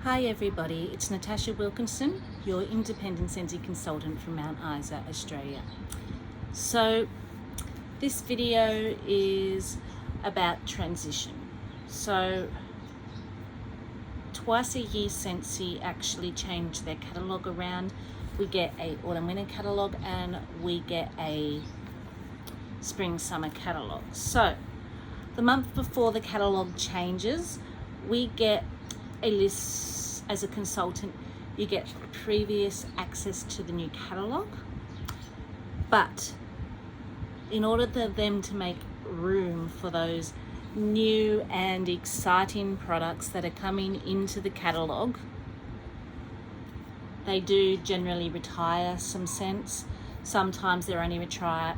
Hi everybody, it's Natasha Wilkinson, your independent scentsy consultant from Mount Isa, Australia. So this video is about transition. So twice a year Scentsy actually change their catalogue around. We get a autumn winter catalogue and we get a spring summer catalogue. So the month before the catalogue changes, we get a list. As a consultant, you get previous access to the new catalogue, but in order for them to make room for those new and exciting products that are coming into the catalogue, they do generally retire some scents. Sometimes they're only retired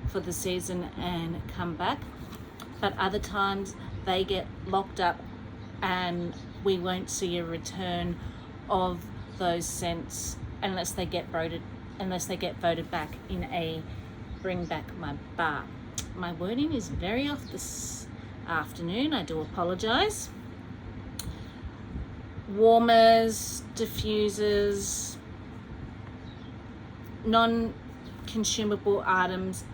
for the season and come back, but other times they get locked up and we won't see a return of those scents unless they get voted back in a bring back my bar. My wording is very off this afternoon, I do apologize. Warmers, diffusers, non-consumable items,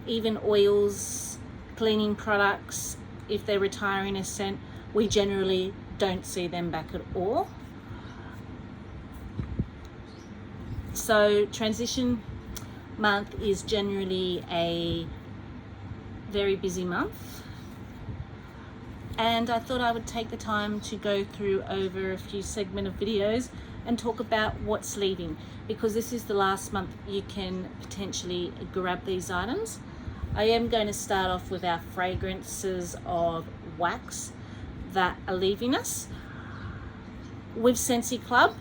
even oils, cleaning products, if they're retiring a scent, we generally don't see them back at all. So transition month is generally a very busy month, and I thought I would take the time to go through over a few segment of videos and talk about what's leaving, because this is the last month you can potentially grab these items. I am going to start off with our fragrances of wax that are leaving us. With Scentsy Club,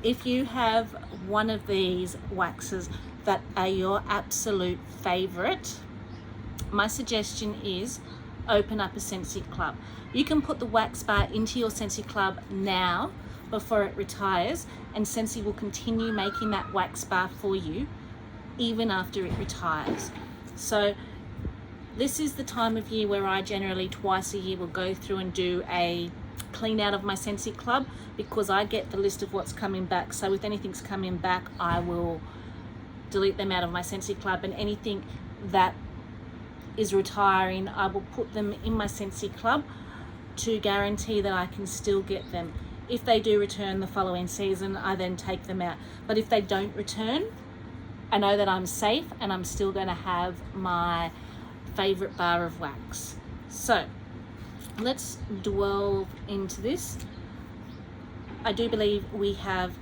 if you have one of these waxes that are your absolute favorite, my suggestion is open up a Scentsy Club. You can put the wax bar into your Scentsy Club now before it retires, and Scentsy will continue making that wax bar for you even after it retires. So this is the time of year where I generally twice a year will go through and do a clean out of my Scentsy Club, because I get the list of what's coming back. So if anything's coming back, I will delete them out of my Scentsy Club, and anything that is retiring, I will put them in my Scentsy Club to guarantee that I can still get them. If they do return the following season, I then take them out. But if they don't return, I know that I'm safe and I'm still going to have my favorite bar of wax. So let's delve into this. I do believe we have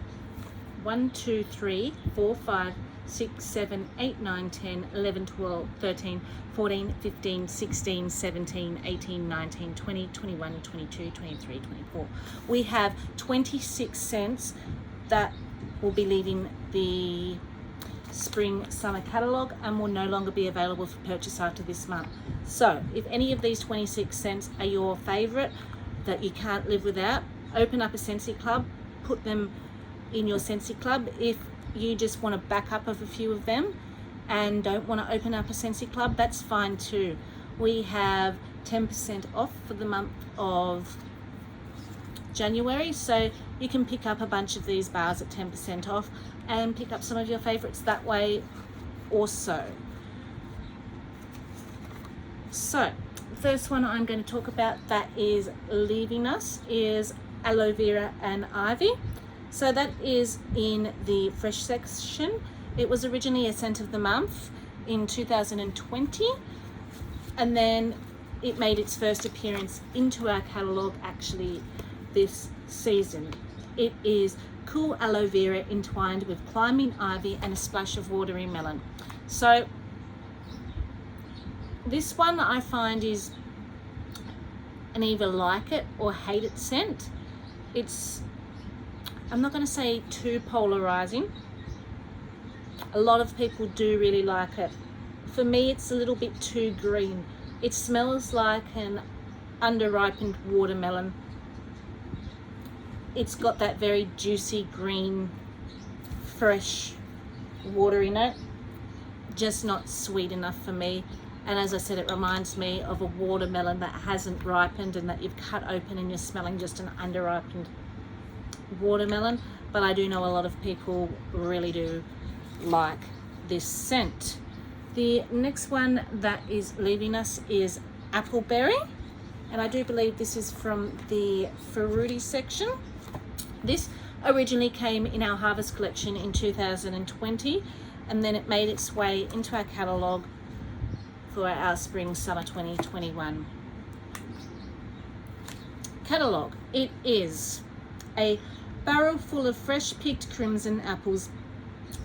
1, 2, 3, 4, 5, 6, 7, 8, 9, 10, 11, 12, 13, 14, 15, 16, 17, 18, 19, 20, 21, 22, 23, 24. We have 26 scents that will be leaving the spring summer catalogue and will no longer be available for purchase after this month. So if any of these 26 scents are your favorite that you can't live without, open up a Scentsy Club, put them in your Scentsy Club. If you just want to back up of a few of them and don't want to open up a Scentsy Club, that's fine too. We have 10% off for the month of January, so you can pick up a bunch of these bars at 10% off and pick up some of your favorites that way also. So the first one I'm going to talk about that is leaving us is Aloe Vera and Ivy. So that is in the fresh section. It was originally a scent of the month in 2020, and then it made its first appearance into our catalogue actually this season. It is cool aloe vera entwined with climbing ivy and a splash of watery melon. So this one I find is an either like it or hate it scent. It's, I'm not going to say too polarizing. A lot of people do really like it. For me, it's a little bit too green. It smells like an underripened watermelon. It's got that very juicy green, fresh water in it. Just not sweet enough for me. And as I said, it reminds me of a watermelon that hasn't ripened and that you've cut open and you're smelling just an under-ripened watermelon. But I do know a lot of people really do like this scent. The next one that is leaving us is Appleberry. And I do believe this is from the fruity section. This originally came in our harvest collection in 2020, and then it made its way into our catalogue for our spring summer 2021 catalogue. It is a barrel full of fresh picked crimson apples,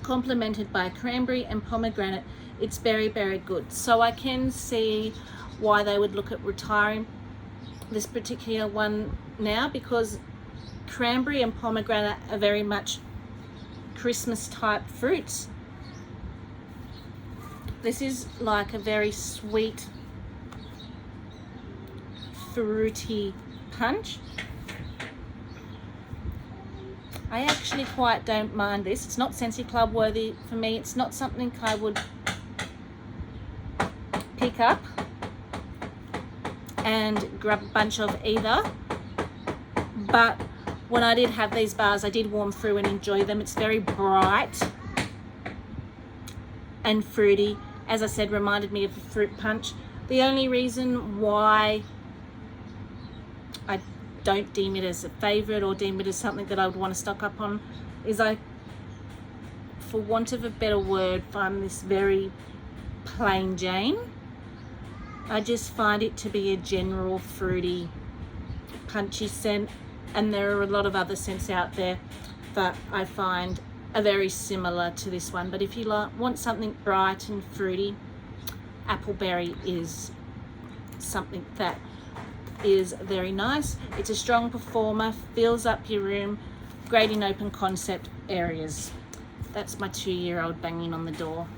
complemented by cranberry and pomegranate. It's very, very good. So I can see why they would look at retiring this particular one now, because cranberry and pomegranate are very much Christmas type fruits. This is like a very sweet, fruity punch. I actually quite don't mind this. It's not Scentsy Club worthy for me. It's not something I would pick up and grab a bunch of either. But when I did have these bars, I did warm through and enjoy them. It's very bright and fruity. As I said, reminded me of a fruit punch. The only reason why I don't deem it as a favorite or deem it as something that I would want to stock up on is I, for want of a better word, find this very plain Jane. I just find it to be a general fruity, punchy scent, and there are a lot of other scents out there that I find are very similar to this one. But if you want something bright and fruity, Appleberry is something that is very nice. It's a strong performer, fills up your room, great in open concept areas. That's my 2-year-old banging on the door.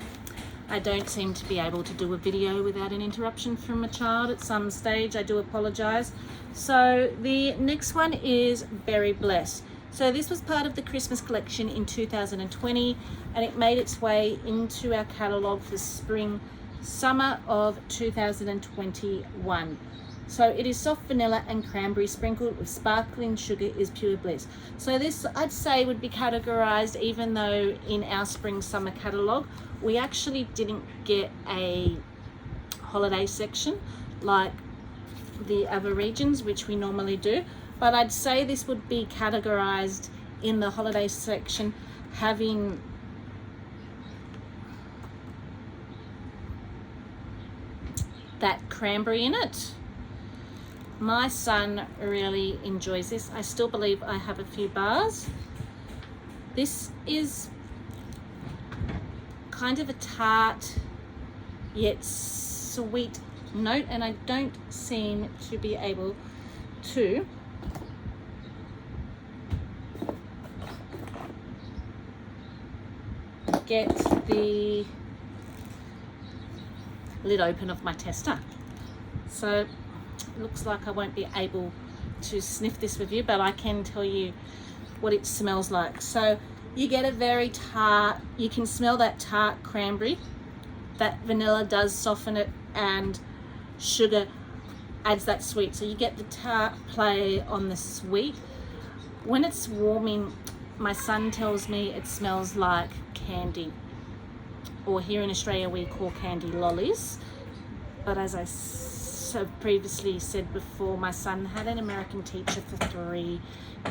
I don't seem to be able to do a video without an interruption from a child at some stage. I do apologize. So the next one is Berry Bless. So this was part of the Christmas collection in 2020, and it made its way into our catalogue for spring summer of 2021. So it is soft vanilla and cranberry sprinkled with sparkling sugar is pure bliss. So this, I'd say, would be categorized, even though in our spring summer catalogue we actually didn't get a holiday section like the other regions, which we normally do, but I'd say this would be categorized in the holiday section, having that cranberry in it. My son really enjoys this. I still believe I have a few bars. This is kind of a tart yet sweet note, and I don't seem to be able to get the lid open of my tester. So it looks like I won't be able to sniff this with you, but I can tell you what it smells like. So you get a very tart, you can smell that tart cranberry. That vanilla does soften it, and sugar adds that sweet. So you get the tart play on the sweet. When it's warming, my son tells me it smells like candy, or here in Australia we call candy lollies. But as I have previously said before, my son had an American teacher for 3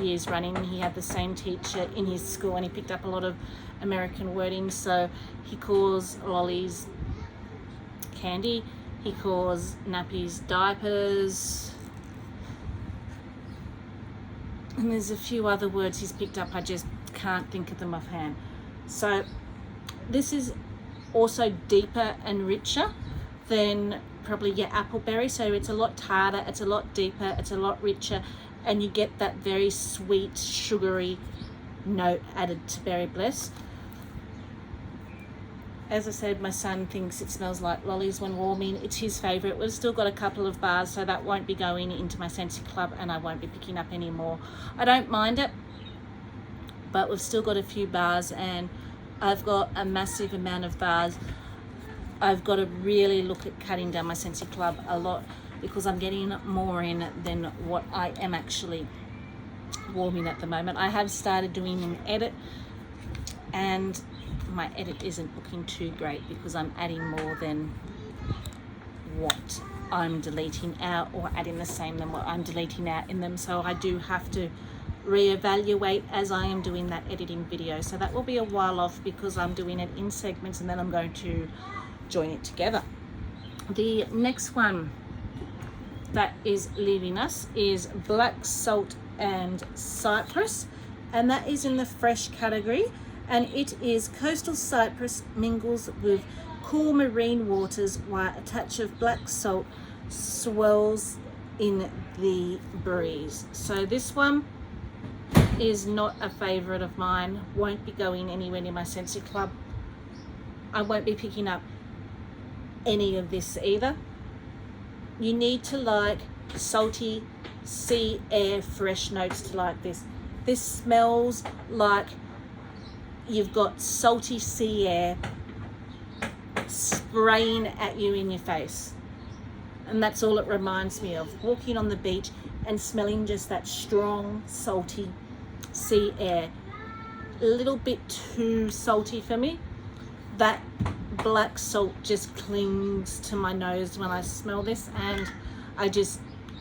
years running. He had the same teacher in his school, and he picked up a lot of American wording. So he calls lollies candy, he calls nappies diapers, and there's a few other words he's picked up. I just can't think of them offhand. So this is also deeper and richer than probably your Appleberry. So it's a lot tartar, it's a lot deeper, it's a lot richer, and you get that very sweet, sugary note added to Berry Bless. As I said, my son thinks it smells like lollies when warming. It's his favourite. We've still got a couple of bars, so that won't be going into my Scentsy Club, and I won't be picking up any more. I don't mind it, but we've still got a few bars, and I've got a massive amount of bars I've got to really look at cutting down my Scentsy Club a lot, because I'm getting more in than what I am actually warming at the moment. I have started doing an edit, and my edit isn't looking too great because I'm adding more than what I'm deleting out, or adding the same than what I'm deleting out in them. So I do have to reevaluate as I am doing that editing video. So that will be a while off because I'm doing it in segments and then I'm going to join it together. The next one that is leaving us is Black Salt and Cyprus, and that is in the fresh category, and it is coastal cypress mingles with cool marine waters while a touch of black salt swirls in the breeze. So this one is not a favorite of mine, won't be going anywhere near my Scentsy Club. I won't be picking up any of this either. You need to like salty sea air fresh notes to like this. This smells like you've got salty sea air spraying at you in your face, and that's all it reminds me of, walking on the beach and smelling just that strong salty sea air. A little bit too salty for me. That black salt just clings to my nose when I smell this, and I just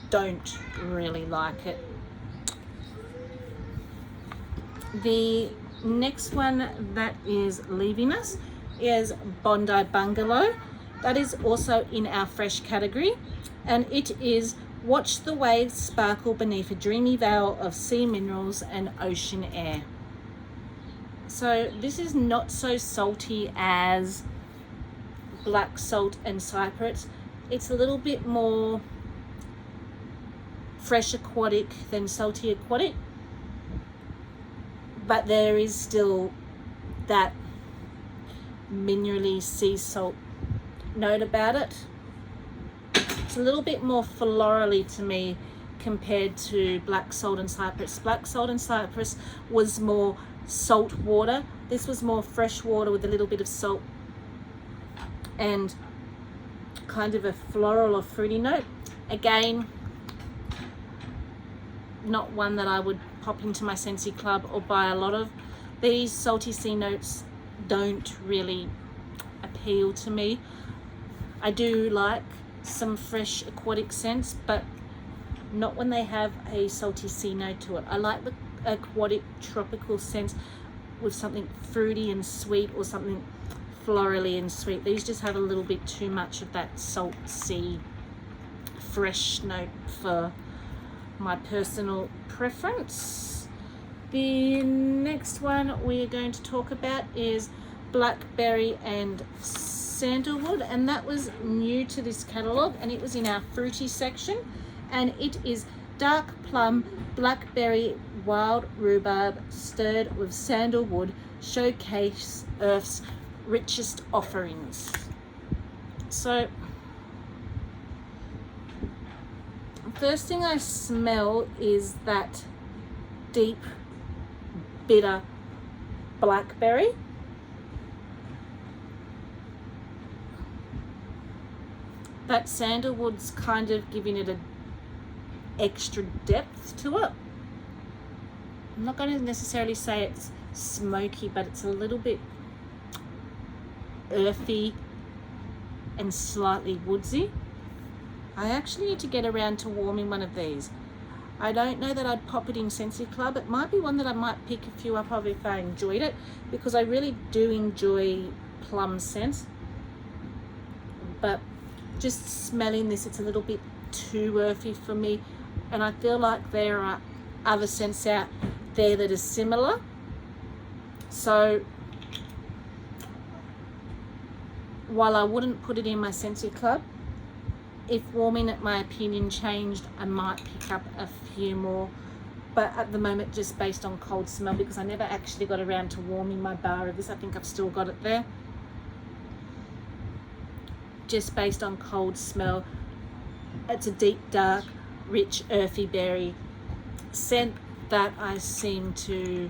don't really like it. The next one that is leaving us is Bondi Bungalow. That is also in our fresh category, and it is watch the waves sparkle beneath a dreamy veil of sea minerals and ocean air. So this is not so salty as Black Salt and Cyprus. It's a little bit more fresh aquatic than salty aquatic, but there is still that minerally sea salt note about it. It's a little bit more florally to me compared to Black Salt and Cyprus. Black Salt and Cyprus was more salt water. This was more fresh water with a little bit of salt and kind of a floral or fruity note. Again, not one that I would pop into my Scentsy Club or buy a lot of. These salty sea notes don't really appeal to me. I do like some fresh aquatic scents, but not when they have a salty sea note to it. I like the aquatic tropical scents with something fruity and sweet, or something florally and sweet. These just have a little bit too much of that salt sea fresh note for my personal preference. The next one we're going to talk about is Blackberry and Sandalwood, and that was new to this catalogue, and it was in our fruity section, and it is dark plum, blackberry, wild rhubarb stirred with sandalwood, showcase Earth's richest offerings. So first thing I smell is that deep bitter blackberry. That sandalwood's kind of giving it an extra depth to it. I'm not going to necessarily say it's smoky, but it's a little bit earthy and slightly woodsy. I actually need to get around to warming one of these. I don't know that I'd pop it in Scentsy Club. It might be one that I might pick a few up of if I enjoyed it, because I really do enjoy plum scents. But just smelling this, it's a little bit too earthy for me, and I feel like there are other scents out there that are similar. So while I wouldn't put it in my Scentsy Club, if warming it, my opinion changed, I might pick up a few more. But at the moment, just based on cold smell, because I never actually got around to warming my bar of this, I think I've still got it there. Just based on cold smell, it's a deep, dark, rich, earthy berry scent that I seem to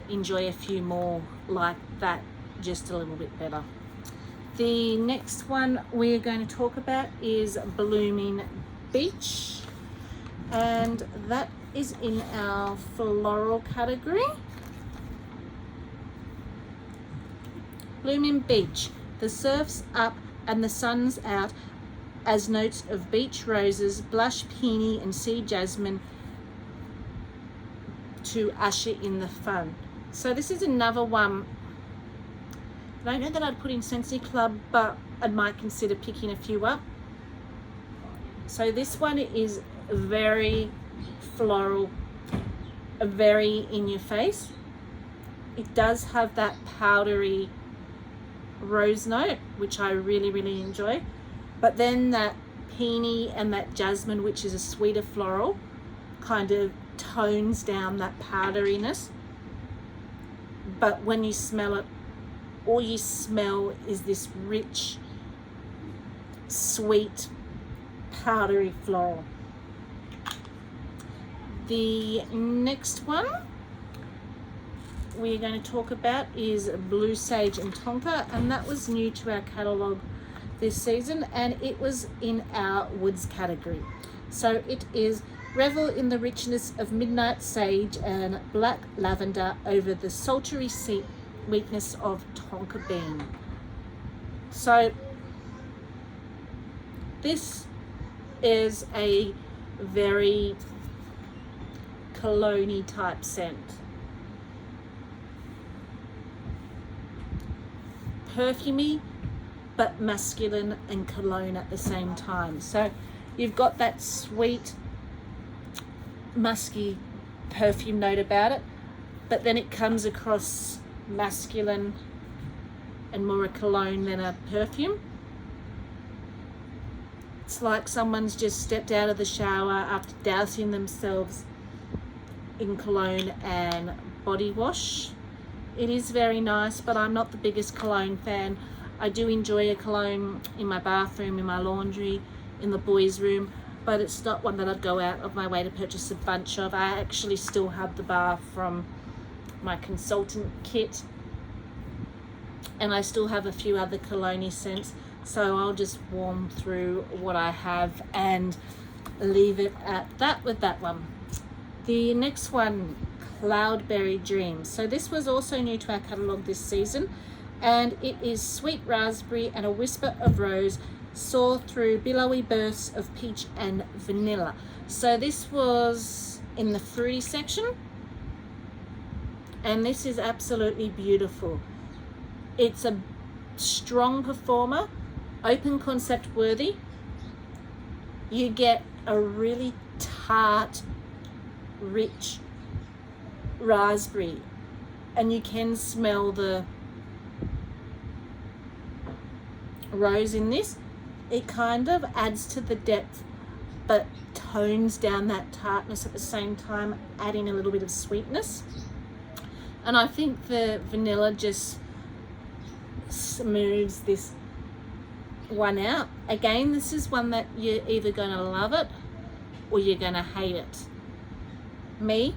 enjoy a few more like that, just a little bit better. The next one we're going to talk about is Blooming Beach, and that is in our floral category. Blooming Beach, the surf's up and the sun's out as notes of beach roses, blush peony and sea jasmine to usher in the fun. So this is another one. I don't know that I'd put in Scentsy Club, but I might consider picking a few up. So this one is very floral, very in your face. It does have that powdery rose note, which I really enjoy, but then that peony and that jasmine, which is a sweeter floral, kind of tones down that powderiness. But when you smell it, all you smell is this rich, sweet, powdery floral. The next one we're going to talk about is Blue Sage and Tonka, and that was new to our catalogue this season, and it was in our woods category. So it is revel in the richness of midnight sage and black lavender over the sultry sweetness of tonka bean. So this is a very cologne-y type scent. Perfumey, but masculine and cologne at the same time. So you've got that sweet, musky perfume note about it, but then it comes across masculine and more a cologne than a perfume. It's like someone's just stepped out of the shower after dousing themselves in cologne and body wash. It is very nice, but I'm not the biggest cologne fan. I do enjoy a cologne in my bathroom, in my laundry, in the boys' room, but it's not one that I'd go out of my way to purchase a bunch of. I actually still have the bar from my consultant kit, and I still have a few other cologne scents, so I'll just warm through what I have and leave it at that with that one. The next one, Cloudberry Dream. So this was also new to our catalogue this season, and it is sweet raspberry and a whisper of rose soar through billowy bursts of peach and vanilla. So this was in the fruity section, and this is absolutely beautiful. It's a strong performer, open concept worthy. You get a really tart, rich raspberry, and you can smell the rose in this. It kind of adds to the depth but tones down that tartness at the same time, adding a little bit of sweetness. And I think the vanilla just smooths this one out. Again, this is one that you're either going to love it or you're going to hate it. Me,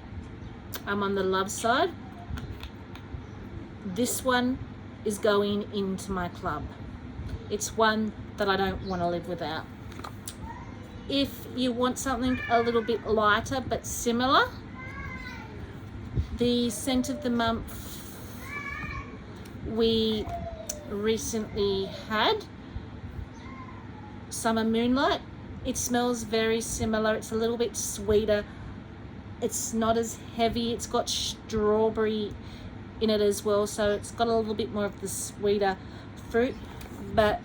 I'm on the love side. This one is going into my club. It's one that I don't want to live without. If you want something a little bit lighter but similar, the scent of the month we recently had, Summer Moonlight. It smells very similar. It's a little bit sweeter. It's not as heavy. It's got strawberry in it as well, so it's got a little bit more of the sweeter fruit. But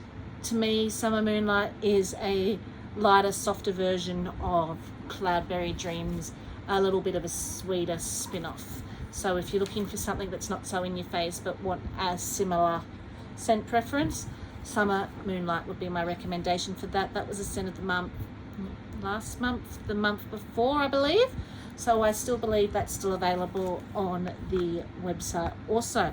to me, Summer Moonlight is a lighter, softer version of Cloudberry Dreams, a little bit of a sweeter spin-off. So if you're looking for something that's not so in your face but want a similar scent preference, Summer Moonlight would be my recommendation for that. That was a scent of the month last month, the month before, I believe. So I still believe that's still available on the website also.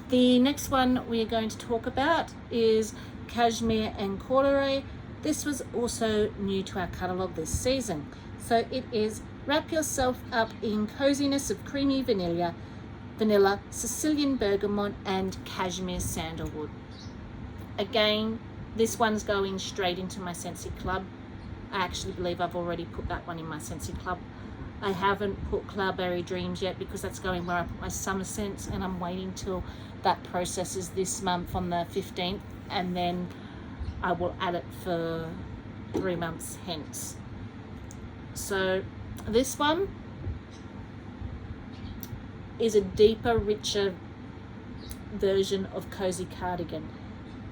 The next one we're going to talk about is Cashmere and Corollary. This was also new to our catalogue this season. So it is wrap yourself up in coziness of creamy vanilla, Sicilian bergamot, and cashmere sandalwood. Again, this one's going straight into my Scentsy Club. I actually believe I've already put that one in my Scentsy Club. I haven't put Cloudberry Dreams yet because that's going where I put my summer scents, and I'm waiting till that processes this month on the 15th, and then I will add it for 3 months hence. So this one is a deeper, richer version of Cozy Cardigan.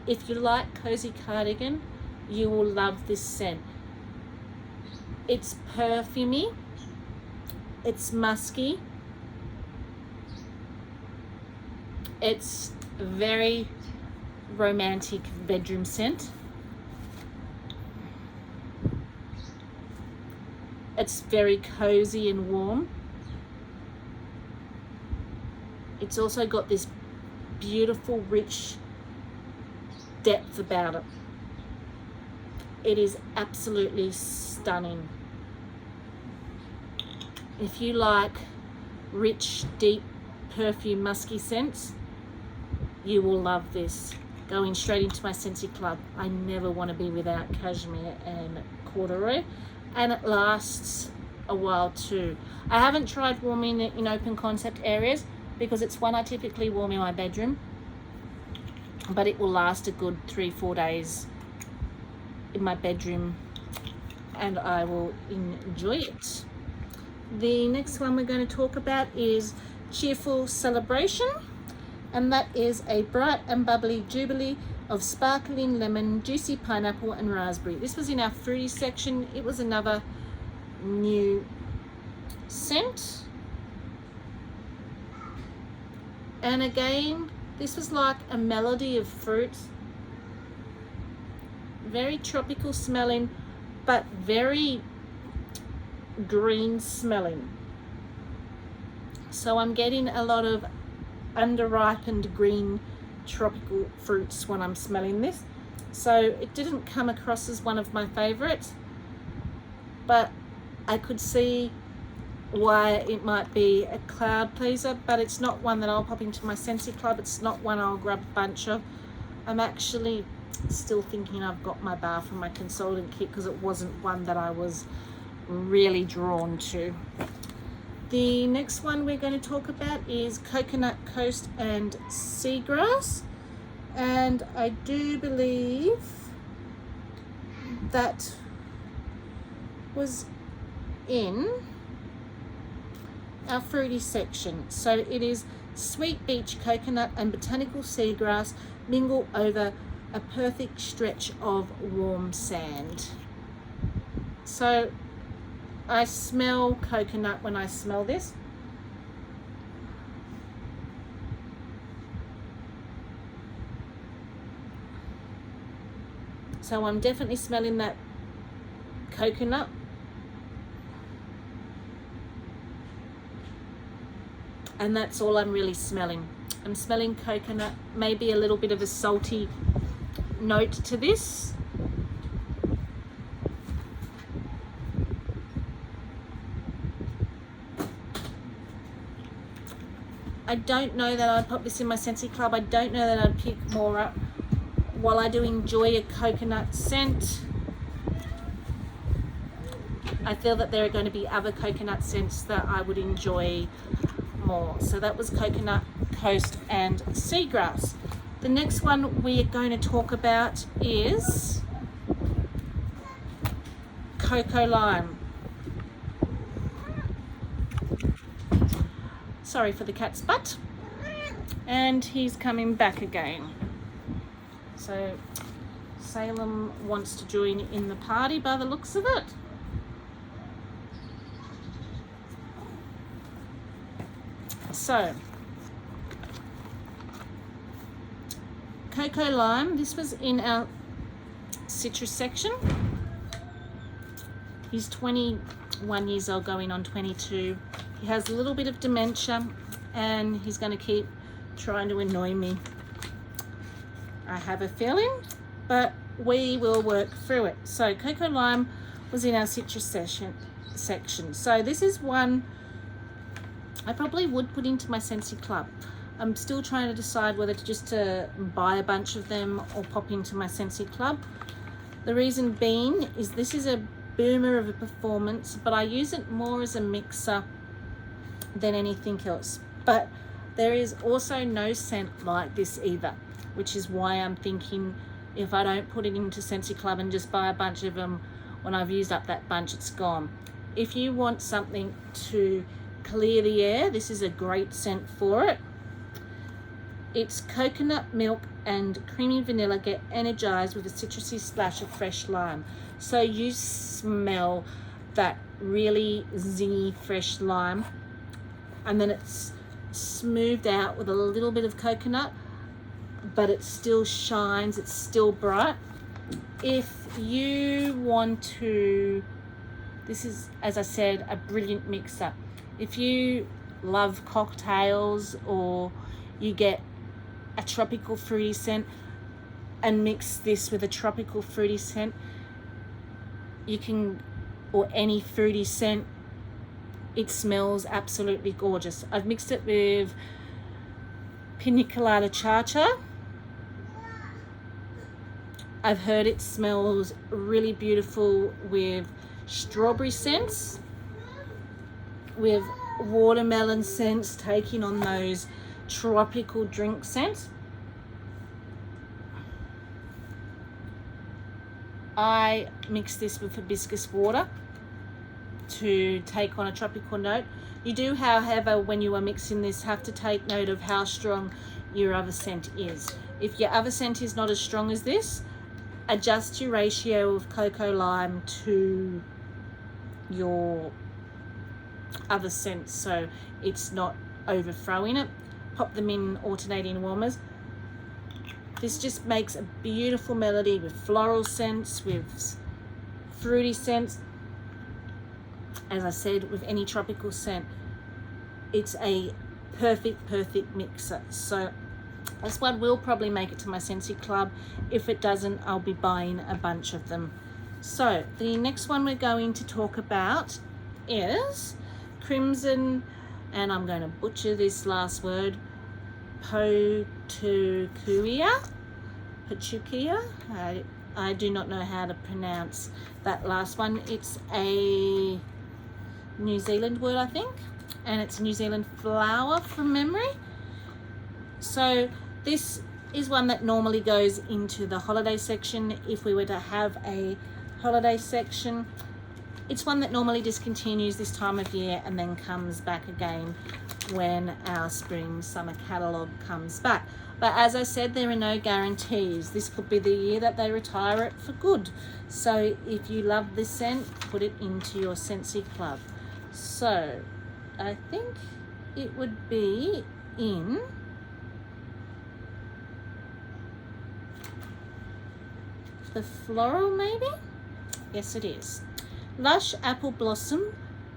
If you like Cozy Cardigan, you will love this scent. It's perfumey, it's musky, it's a very romantic bedroom scent. It's very cozy and warm. It's also got this beautiful, rich depth about it. It is absolutely stunning. If you like rich, deep, perfume, musky scents, you will love this. Going straight into my Scentsy Club. I never want to be without Cashmere and Corollary, and it lasts a while too. I haven't tried warming it in open concept areas because it's one I typically warm in my bedroom, but it will last a good 3-4 days in my bedroom and I will enjoy it. The next one we're going to talk about is Cheerful Celebration, and that is a bright and bubbly jubilee of sparkling lemon, juicy pineapple and raspberry. This was in our fruity section. It was another new scent, and again this was like a melody of fruit, very tropical smelling but very green smelling. So I'm getting a lot of underripened green tropical fruits when I'm smelling this. So it didn't come across as one of my favorites, but I could see why it might be a cloud pleaser, but it's not one that I'll pop into my Scentsy Club. It's not one I'll grab a bunch of. I'm actually still thinking I've got my bar from my consultant kit because it wasn't one that I was really drawn to. The next one we're going to talk about is Coconut Coast and Seagrass, and I do believe that was in our fruity section. So it is sweet beach coconut and botanical seagrass mingle over a perfect stretch of warm sand. So I smell coconut when I smell this. So I'm definitely smelling that coconut. And that's all I'm really smelling. I'm smelling coconut, maybe a little bit of a salty note to this. I don't know that I'd pop this in my Scentsy Club. I don't know that I'd pick more up. While I do enjoy a coconut scent, I feel that there are going to be other coconut scents that I would enjoy more. So that was Coconut Coast and Seagrass. The next one we are going to talk about is Coco Lime. Sorry for the cat's butt. And he's coming back again. So Salem wants to join in the party by the looks of it. So Coco Lime, this was in our citrus section. He's 21 years old, going on 22. He has a little bit of dementia and he's going to keep trying to annoy me, I have a feeling, but we will work through it. So Coco Lime was in our citrus section. So this is one I probably would put into my Scentsy Club. I'm still trying to decide whether to just buy a bunch of them or pop into my Scentsy Club. The reason being is this is a boomer of a performance, but I use it more as a mixer than anything else. But there is also no scent like this either, which is why I'm thinking if I don't put it into Scentsy Club and just buy a bunch of them, when I've used up that bunch, it's gone. If you want something to clear the air, this is a great scent for it. It's coconut milk and creamy vanilla get energized with a citrusy splash of fresh lime. So you smell that really zingy fresh lime, and then it's smoothed out with a little bit of coconut, but it still shines, it's still bright. If you want to, this is, as I said, a brilliant mixer. If you love cocktails or you get a tropical fruity scent and mix this with a tropical fruity scent, you can, or any fruity scent, it smells absolutely gorgeous. I've mixed it with Pina Colada Charter. I've heard it smells really beautiful with strawberry scents, with watermelon scents, taking on those tropical drink scents. I mix this with hibiscus water to take on a tropical note. You do, however, when you are mixing this, have to take note of how strong your other scent is. If your other scent is not as strong as this, adjust your ratio of Coco Lime to your other scents so it's not overthrowing it. Pop them in alternating warmers. This just makes a beautiful melody with floral scents, with fruity scents. As I said, with any tropical scent, it's a perfect mixer. So this one will probably make it to my Scentsy Club. If it doesn't, I'll be buying a bunch of them. So the next one we're going to talk about is Crimson, and I'm going to butcher this last word, Potukia. I do not know how to pronounce that last one. It's a New Zealand word, I think, and it's a New Zealand flower from memory. So this is one that normally goes into the holiday section if we were to have a holiday section. It's one that normally discontinues this time of year and then comes back again when our spring summer catalogue comes back. But as I said, there are no guarantees. This could be the year that they retire it for good. So if you love this scent, put it into your Scentsy Club. So I think it would be in the floral, maybe? Yes, it is. Lush Apple Blossom,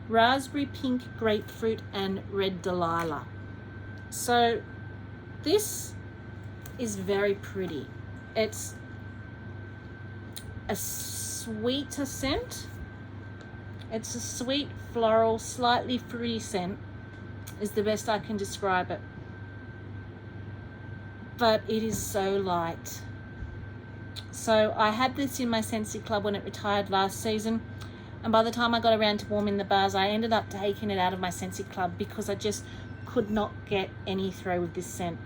Raspberry Pink Grapefruit, and Red Delilah. So this is very pretty. It's a sweeter scent. It's a sweet floral, slightly fruity scent is the best I can describe it. But it is so light. So I had this in my Scentsy Club when it retired last season, and by the time I got around to warming the bars, I ended up taking it out of my Scentsy Club because I just could not get any throw with this scent.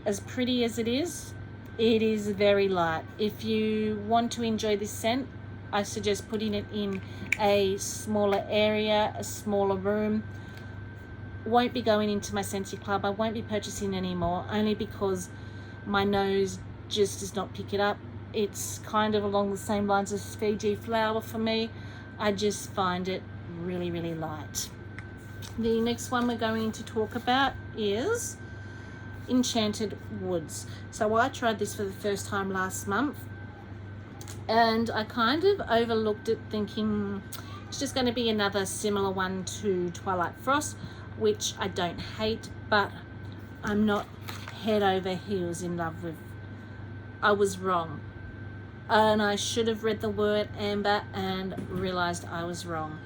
As pretty as it is very light. If you want to enjoy this scent, I suggest putting it in a smaller area, a smaller room. Won't be going into my Scentsy Club. I won't be purchasing anymore, only because my nose just does not pick it up. It's kind of along the same lines as Fiji flower for me. I just find it really light. The next one we're going to talk about is Enchanted Woods. So I tried this for the first time last month, and I kind of overlooked it, thinking it's just going to be another similar one to Twilight Frost, which I don't hate, but I'm not head over heels in love with. I was wrong, and I should have read the word amber and realized I was wrong.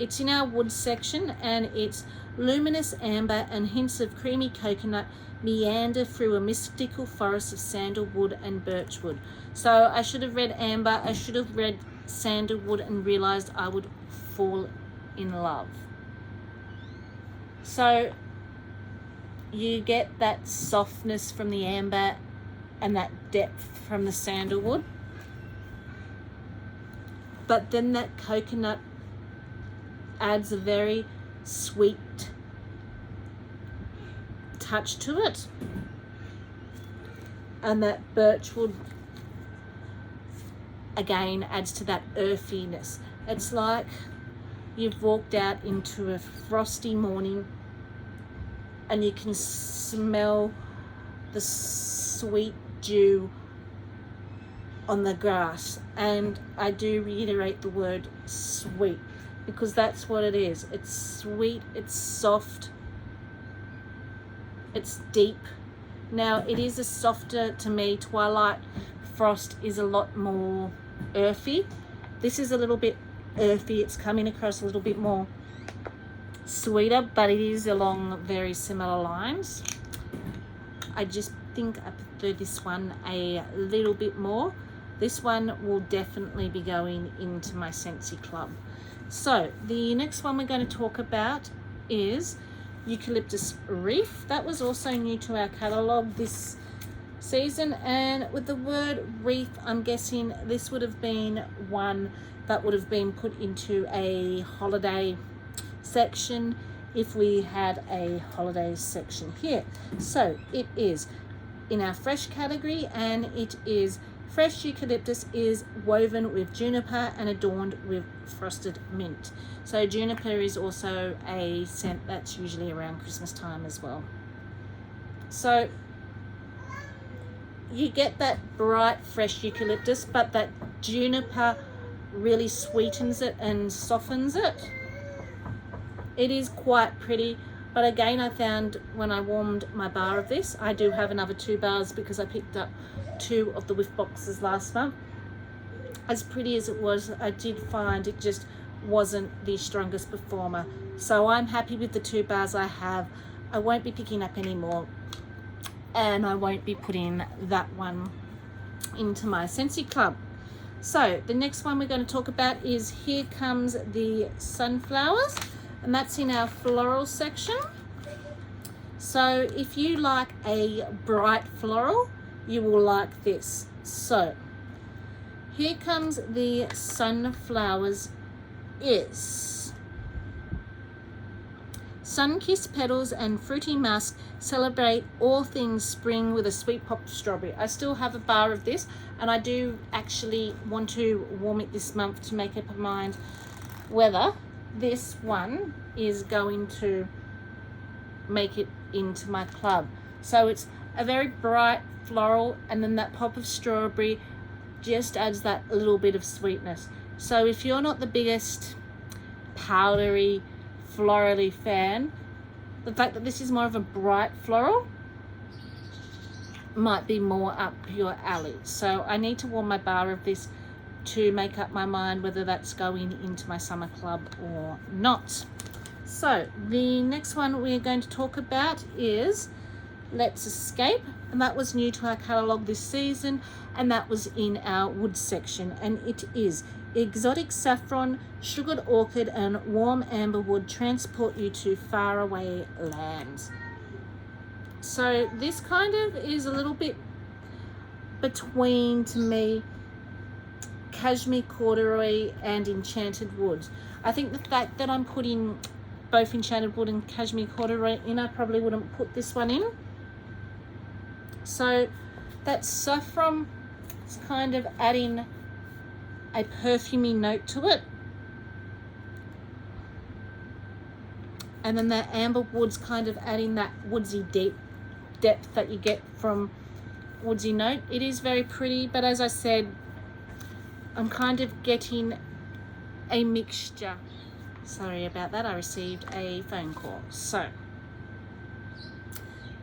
it's in our wood section, and it's luminous amber and hints of creamy coconut meander through a mystical forest of sandalwood and birchwood. So I should have read amber, I should have read sandalwood and realized I would fall in love. So you get that softness from the amber and that depth from the sandalwood, but then that coconut adds a very sweet touch to it, and that birchwood again adds to that earthiness. It's like you've walked out into a frosty morning and you can smell the sweet dew on the grass, and I do reiterate the word sweet because that's what it is. It's sweet, it's soft, it's deep. Now it is a softer, to me, Twilight Frost is a lot more earthy. This is a little bit earthy, it's coming across a little bit more sweeter, but it is along very similar lines. I just think I prefer this one a little bit more. This one will definitely be going into my Scentsy Club. So the next one we're going to talk about is Eucalyptus Reef. That was also new to our catalogue this season, and with the word reef, I'm guessing this would have been one that would have been put into a holiday section if we had a holiday section here. So it is in our fresh category, and it is fresh eucalyptus is woven with juniper and adorned with frosted mint. So juniper is also a scent that's usually around Christmas time as well. So you get that bright fresh eucalyptus, but that juniper really sweetens it and softens it. It is quite pretty, but again, I found when I warmed my bar of this, I do have another 2 bars because I picked up 2 of the whiff boxes last month. As pretty as it was, I did find it just wasn't the strongest performer. So I'm happy with the 2 bars I have. I won't be picking up any more, and I won't be putting that one into my Scentsy Club. So the next one we're going to talk about is Here Comes the Sunflowers, and that's in our floral section. So if you like a bright floral, you will like this. So Here Comes the Sunflowers is sun-kissed petals and fruity musk celebrate all things spring with a sweet pop of strawberry. I still have a bar of this, and I do actually want to warm it this month to make up my mind whether this one is going to make it into my club. So it's a very bright floral, and then that pop of strawberry just adds that little bit of sweetness. So if you're not the biggest powdery florally fan, the fact that this is more of a bright floral might be more up your alley. So I need to warm my bar of this to make up my mind whether that's going into my summer club or not. So the next one we're going to talk about is Let's Escape, and that was new to our catalogue this season, and that was in our wood section, and it is exotic saffron, sugared orchid and warm amber wood transport you to faraway lands. So this kind of is a little bit between, to me, Cashmere Corduroy and Enchanted Woods. I think the fact that I'm putting both Enchanted Wood and Cashmere Corduroy in, I probably wouldn't put this one in. So that saffron is kind of adding a perfumey note to it, and then that amber wood's kind of adding that woodsy deep depth that you get from woodsy note. It is very pretty, but as I said, I'm kind of getting a mixture. Sorry about that, I received a phone call. So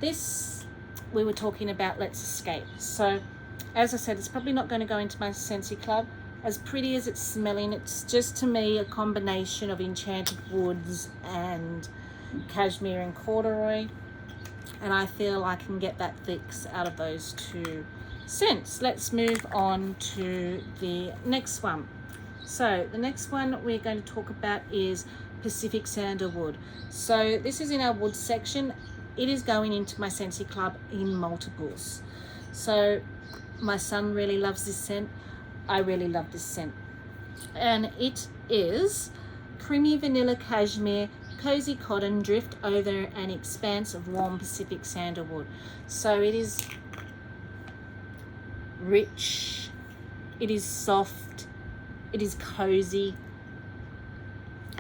this, we were talking about Let's Escape. So as I said, it's probably not going to go into my Scentsy Club. as pretty as it's smelling. It's just, to me, a combination of Enchanted Woods and Cashmere and Corollary, and I feel I can get that fix out of those two scents. Let's move on to the next one. So the next one we're going to talk about is Pacific Sandalwood. So this is in our wood section. It is going into my Scentsy Club in multiples. So my son really loves this scent. I really love this scent. And it is creamy vanilla cashmere, cozy cotton, drift over an expanse of warm Pacific sandalwood. So it is rich, it is soft, it is cozy,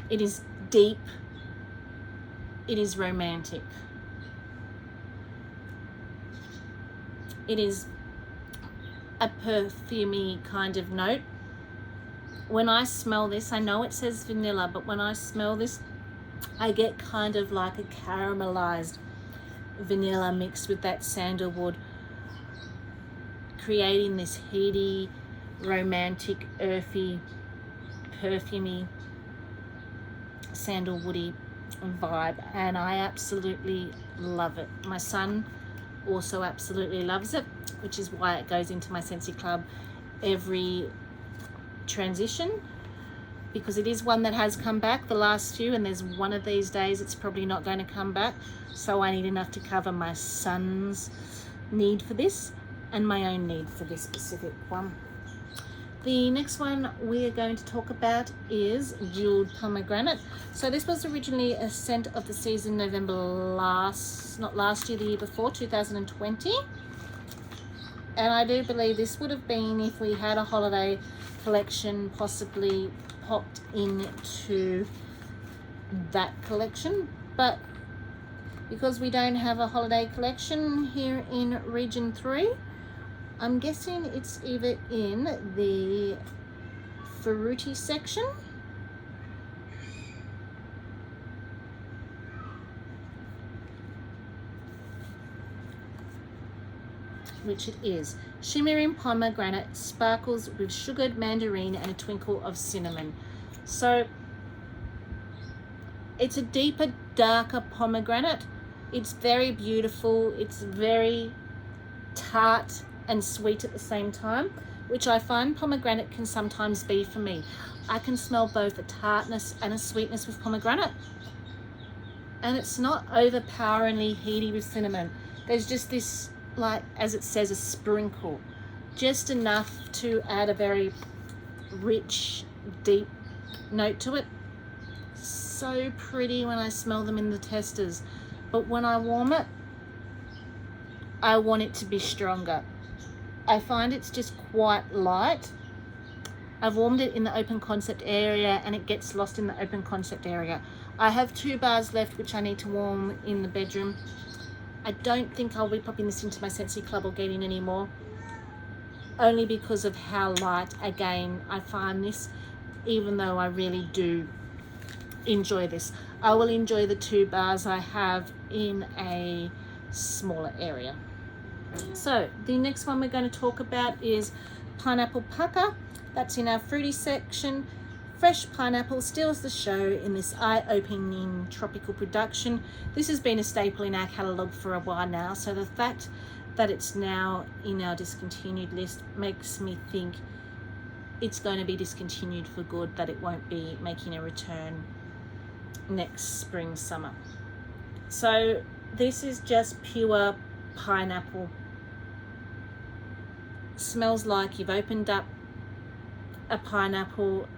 it is deep, it is romantic. It is a perfumey kind of note. When I smell this, I know it says vanilla, but when I smell this, I get kind of like a caramelized vanilla mixed with that sandalwood, creating this heady, romantic, earthy, perfumey, sandalwoody vibe, and I absolutely love it. My son also absolutely loves it, which is why it goes into my Scentsy Club every transition, because it is one that has come back the last few, and there's one of these days it's probably not going to come back, so I need enough to cover my son's need for this and my own need for this specific one. The next one we are going to talk about is Jeweled Pomegranate. So this was originally a scent of the season November the year before, 2020. And I do believe this would have been if we had a holiday collection possibly popped into that collection. But because we don't have a holiday collection here in Region 3, I'm guessing it's either in the fruity section, which it is. Shimmering pomegranate sparkles with sugared mandarin and a twinkle of cinnamon. So it's a deeper, darker pomegranate. It's very beautiful. It's very tart and sweet at the same time, which I find pomegranate can sometimes be for me. I can smell both a tartness and a sweetness with pomegranate, and it's not overpoweringly heady with cinnamon. There's just this, like, as it says, a sprinkle, just enough to add a very rich, deep note to it. So pretty when I smell them in the testers, but when I warm it, I want it to be stronger. I find it's just quite light. I've warmed it in the open concept area and it gets lost in the open concept area. I have 2 bars left which I need to warm in the bedroom. I don't think I'll be popping this into my Scentsy Club or getting any more, only because of how light, again, I find this, even though I really do enjoy this. I will enjoy the 2 bars I have in a smaller area. So the next one we're going to talk about is Pineapple Pucker. That's in our fruity section. Fresh pineapple steals the show in this eye-opening tropical production. This has been a staple in our catalogue for a while now, so the fact that it's now in our discontinued list makes me think it's going to be discontinued for good, that it won't be making a return next spring, summer. So this is just pure pineapple. Smells like you've opened up a pineapple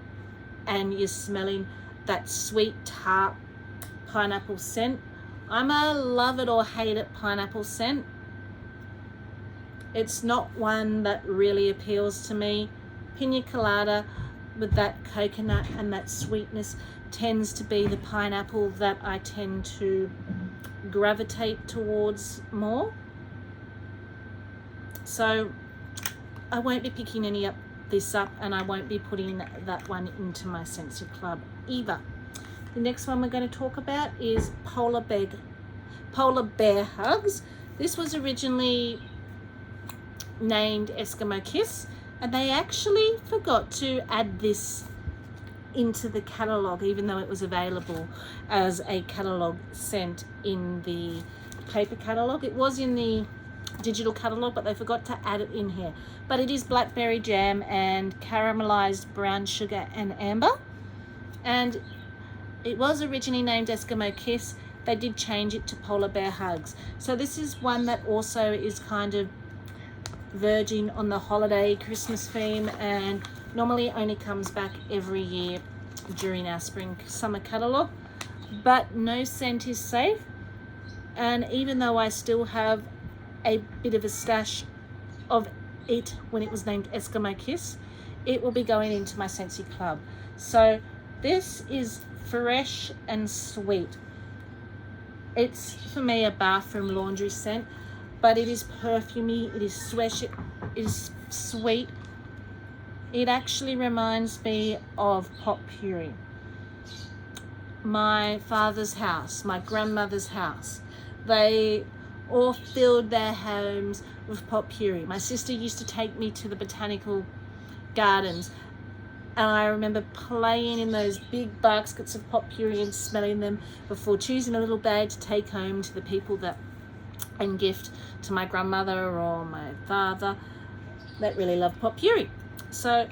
and you're smelling that sweet tart pineapple scent. I'm a love it or hate it pineapple scent. It's not one that really appeals to me. Pina colada with that coconut and that sweetness tends to be the pineapple that I tend to gravitate towards more. So I won't be picking this up, and I won't be putting that one into my Scentsy Club either. The next one we're going to talk about is Polar Bear Hugs. This was originally named Eskimo Kiss, And they actually forgot to add this into the catalogue, even though it was available as a catalogue scent in the paper catalogue. It was in the digital catalogue, but they forgot to add it in here. But it is blackberry jam and caramelized brown sugar and amber, and it was originally named Eskimo Kiss. They did change it to Polar Bear Hugs. So this is one that also is kind of verging on the holiday Christmas theme, and normally only comes back every year during our spring summer catalogue. But no scent is safe, and even though I still have a bit of a stash of it when it was named Eskimo Kiss, it will be going into my Scentsy Club. So this is fresh and sweet. It's for me a bathroom laundry scent, but it is perfumey, it is swish, it is sweet. It actually reminds me of potpourri. My father's house, my grandmother's house, they all filled their homes with potpourri. My sister used to take me to the botanical gardens, and I remember playing in those big baskets of potpourri and smelling them before choosing a little bag to take home to the people that and gift to my grandmother or my father that really love potpourri. So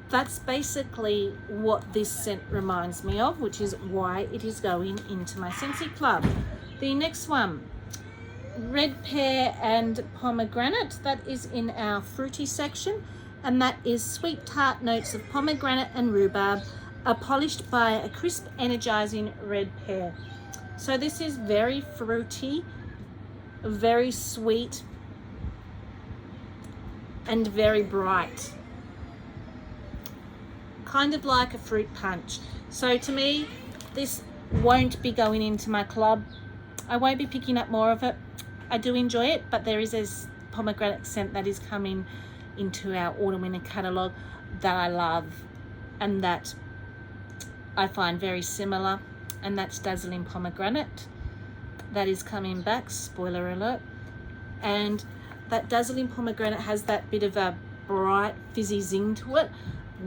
that's basically what this scent reminds me of, which is why it is going into my Scentsy Club. The next one, Red Pear and Pomegranate, that is in our fruity section, and that is sweet tart notes of pomegranate and rhubarb are polished by a crisp energizing red pear. So this is very fruity, very sweet, and very bright, kind of like a fruit punch. So to me, this won't be going into my club. I won't be picking up more of it. I do enjoy it, but there is a pomegranate scent that is coming into our autumn winter catalogue that I love and that I find very similar, and that's Dazzling Pomegranate. That is coming back, spoiler alert. And that Dazzling Pomegranate has that bit of a bright fizzy zing to it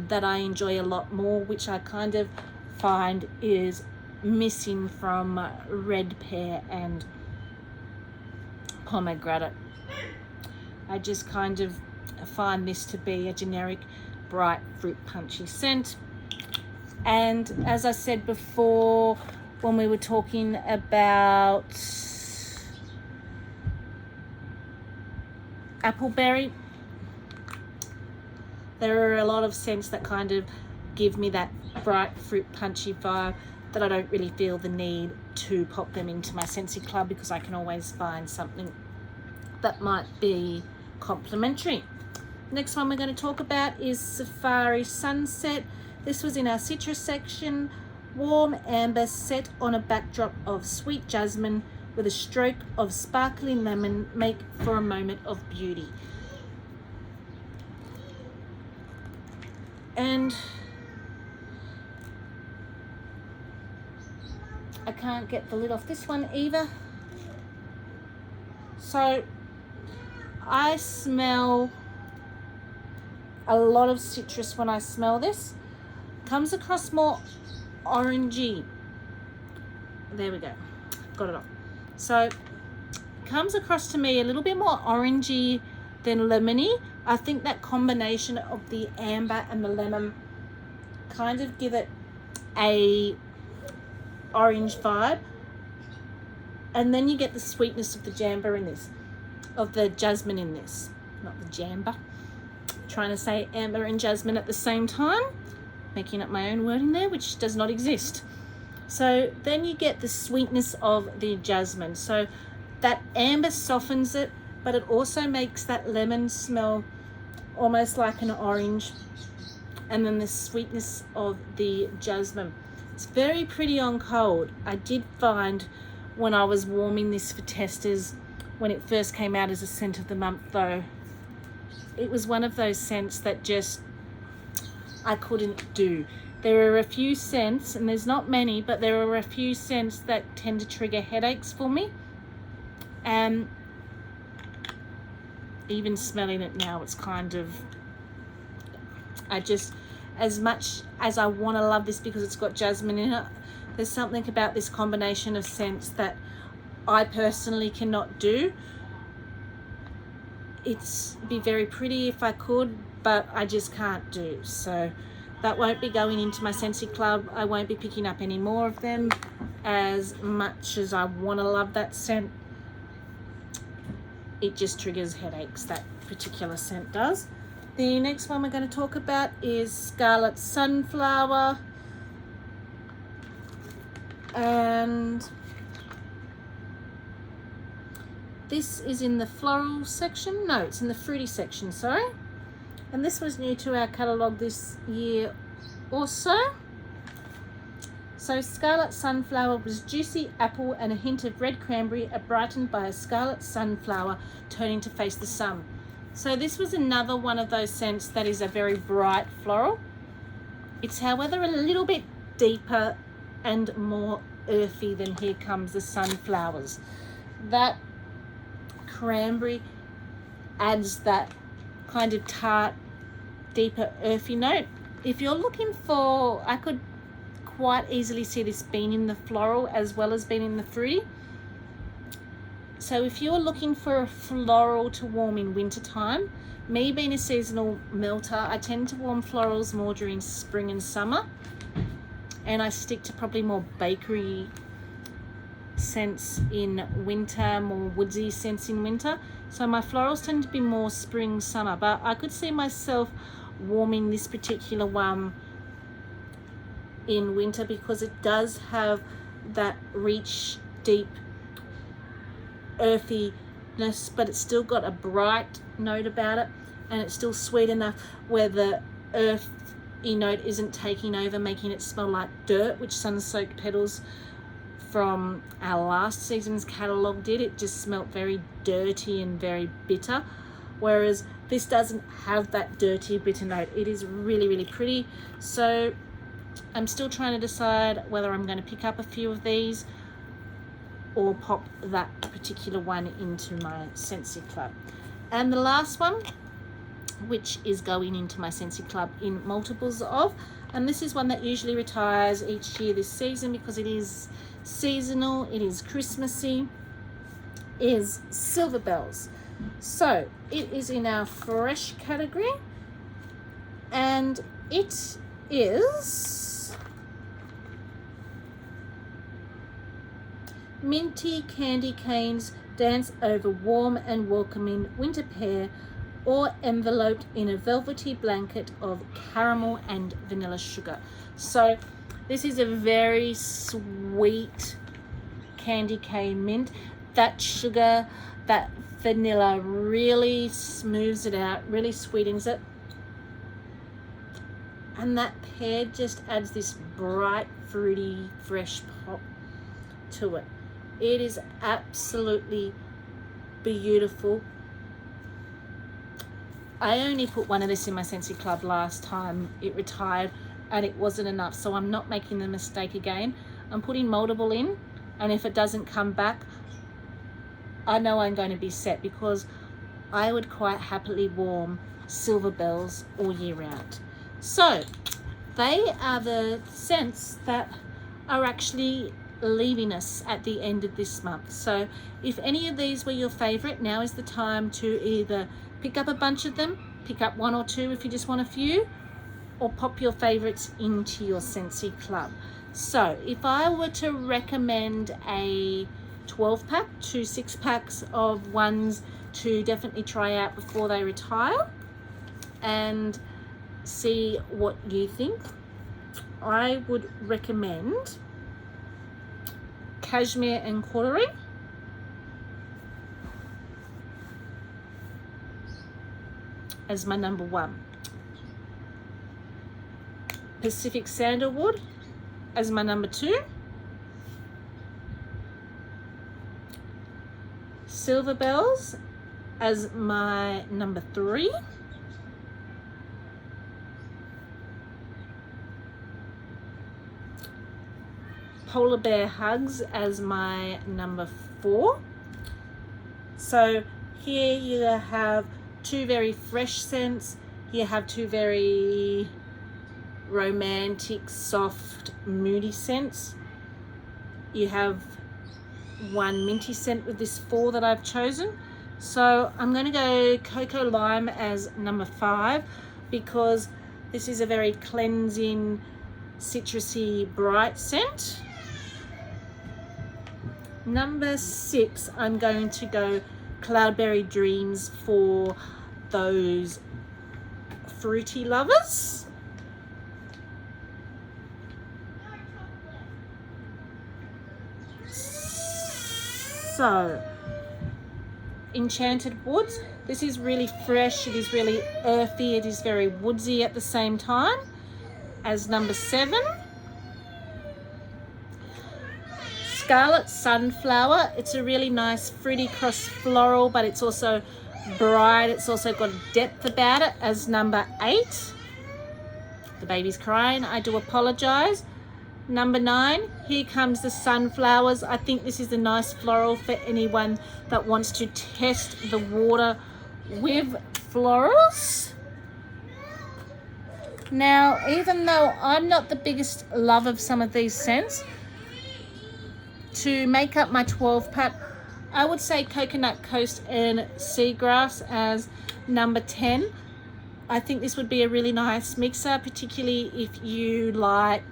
that I enjoy a lot more, which I kind of find is missing from Red Pear and Pomegranate. I just kind of find this to be a generic bright fruit punchy scent. And as I said before, when we were talking about appleberry, there are a lot of scents that kind of give me that bright fruit punchy vibe that I don't really feel the need to pop them into my Scentsy Club, because I can always find something that might be complementary. Next one we're going to talk about is Safari Sunset. This was in our citrus section. Warm amber set on a backdrop of sweet jasmine with a stroke of sparkling lemon make for a moment of beauty. And I can't get the lid off this one either. So I smell a lot of citrus when I smell this. Comes across more orangey. There we go, got it off. So comes across to me a little bit more orangey than lemony. I think that combination of the amber and the lemon kind of give it a orange vibe, and then you get the sweetness of the jamba in this, of the jasmine in this, not the jamba. Trying to say amber and jasmine at the same time, making up my own wording there, which does not exist. So then you get the sweetness of the jasmine. So that amber softens it, but it also makes that lemon smell almost like an orange, and then the sweetness of the jasmine. It's very pretty on cold. I did find when I was warming this for testers, when it first came out as a scent of the month though, it was one of those scents that just I couldn't do. There are a few scents, and there's not many, but there are a few scents that tend to trigger headaches for me. And even smelling it now, it's kind of As much as I want to love this because it's got jasmine in it, there's something about this combination of scents that I personally cannot do. It's be very pretty if I could, but I just can't do. So that won't be going into my Scentsy Club. I won't be picking up any more of them. As much as I want to love that scent, it just triggers headaches, that particular scent does. The next one we're going to talk about is Scarlet Sunflower. And this is in the floral section. No, it's in the fruity section, sorry. And this was new to our catalogue this year also. So Scarlet Sunflower was juicy apple and a hint of red cranberry, brightened by a scarlet sunflower turning to face the sun. So this was another one of those scents that is a very bright floral. It's however a little bit deeper and more earthy than Here Comes the Sunflowers. That cranberry adds that kind of tart, deeper earthy note. If you're looking for, I could quite easily see this being in the floral as well as being in the fruity. So if you're looking for a floral to warm in winter time, me being a seasonal melter, I tend to warm florals more during spring and summer, and I stick to probably more bakery scents in winter, more woodsy scents in winter. So my florals tend to be more spring, summer, but I could see myself warming this particular one in winter because it does have that rich, deep earthiness, but it's still got a bright note about it, and it's still sweet enough where the earthy note isn't taking over, making it smell like dirt, which Sun-Soaked Petals from our last season's catalogue did. It just smelt very dirty and very bitter, whereas this doesn't have that dirty bitter note. It is really, really pretty. So I'm still trying to decide whether I'm going to pick up a few of these or pop that particular one into my Scentsy Club. And the last one, which is going into my Scentsy Club in multiples of, and this is one that usually retires each year this season because it is seasonal, it is Christmassy, is Silver Bells. So it is in our fresh category, and it is minty candy canes dance over warm and welcoming winter pear, or enveloped in a velvety blanket of caramel and vanilla sugar. So this is a very sweet candy cane mint. That sugar, that vanilla really smooths it out, really sweetens it. And that pear just adds this bright, fruity, fresh pop to it. It is absolutely beautiful. I only put one of this in my Scentsy Club last time it retired, and it wasn't enough, so I'm not making the mistake again. I'm putting multiple in, and if it doesn't come back, I know I'm going to be set, because I would quite happily warm Silver Bells all year round. So they are the scents that are actually leaving us at the end of this month. So if any of these were your favorite, now is the time to either pick up a bunch of them, pick up one or two if you just want a few, or pop your favorites into your Scentsy Club. So if I were to recommend a 12 pack to 6 packs of ones to definitely try out before they retire and see what you think, I would recommend Cashmere and Corollary, as my number 1, Pacific Sandalwood as my number 2, Silver Bells as my number 3, Polar Bear Hugs as my number 4. So here you have two very fresh scents. you have two very romantic, soft, moody scents. You have one minty scent with this 4 that I've chosen. So I'm going to go Coco Lime as number 5 because this is a very cleansing, citrusy, bright scent. Number 6, I'm going to go Cloudberry Dreams for those fruity lovers. So, Enchanted Woods. This is really fresh, it is really earthy, it is very woodsy at the same time, as number 7. Scarlet Sunflower. It's a really nice fruity cross floral, but it's also bright. It's also got depth about it, as number 8. The baby's crying, I do apologize. Number 9, Here Comes the Sunflowers. I think this is a nice floral for anyone that wants to test the water with florals. Now, even though I'm not the biggest love of some of these scents, to make up my 12 pack, I would say Coconut Coast and Seagrass as number 10. I think this would be a really nice mixer, particularly if you like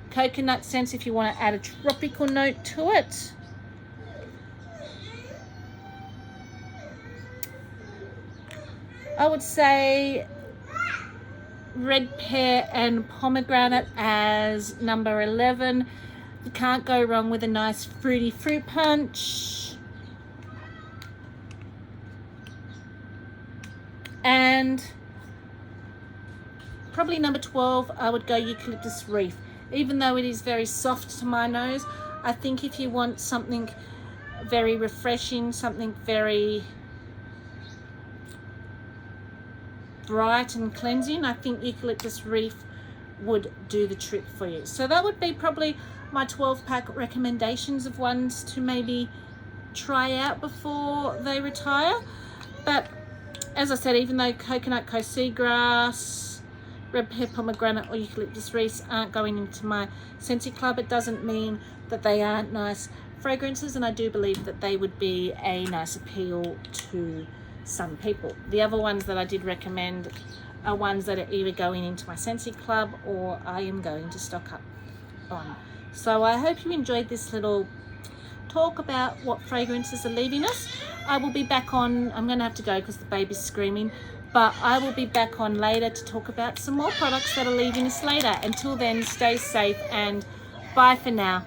coconut scents, if you want to add a tropical note to it. I would say Red Pear and Pomegranate as number 11. You can't go wrong with a nice fruity fruit punch. And probably number 12, I would go Eucalyptus Reef. Even though it is very soft to my nose, I think if you want something very refreshing, something very bright and cleansing, I think Eucalyptus Reef would do the trick for you. So that would be probably my 12 pack recommendations of ones to maybe try out before they retire. But as I said, even though Coconut Coast Seagrass, Red Pear Pomegranate or Eucalyptus Reef aren't going into my Scentsy Club, it doesn't mean that they aren't nice fragrances, and I do believe that they would be a nice appeal to some people. The other ones that I did recommend are ones that are either going into my Scentsy Club or I am going to stock up on. So I hope you enjoyed this little talk about what fragrances are leaving us. I will be back on, I'm going to have to go because the baby's screaming, but I will be back on later to talk about some more products that are leaving us later. Until then, stay safe and bye for now.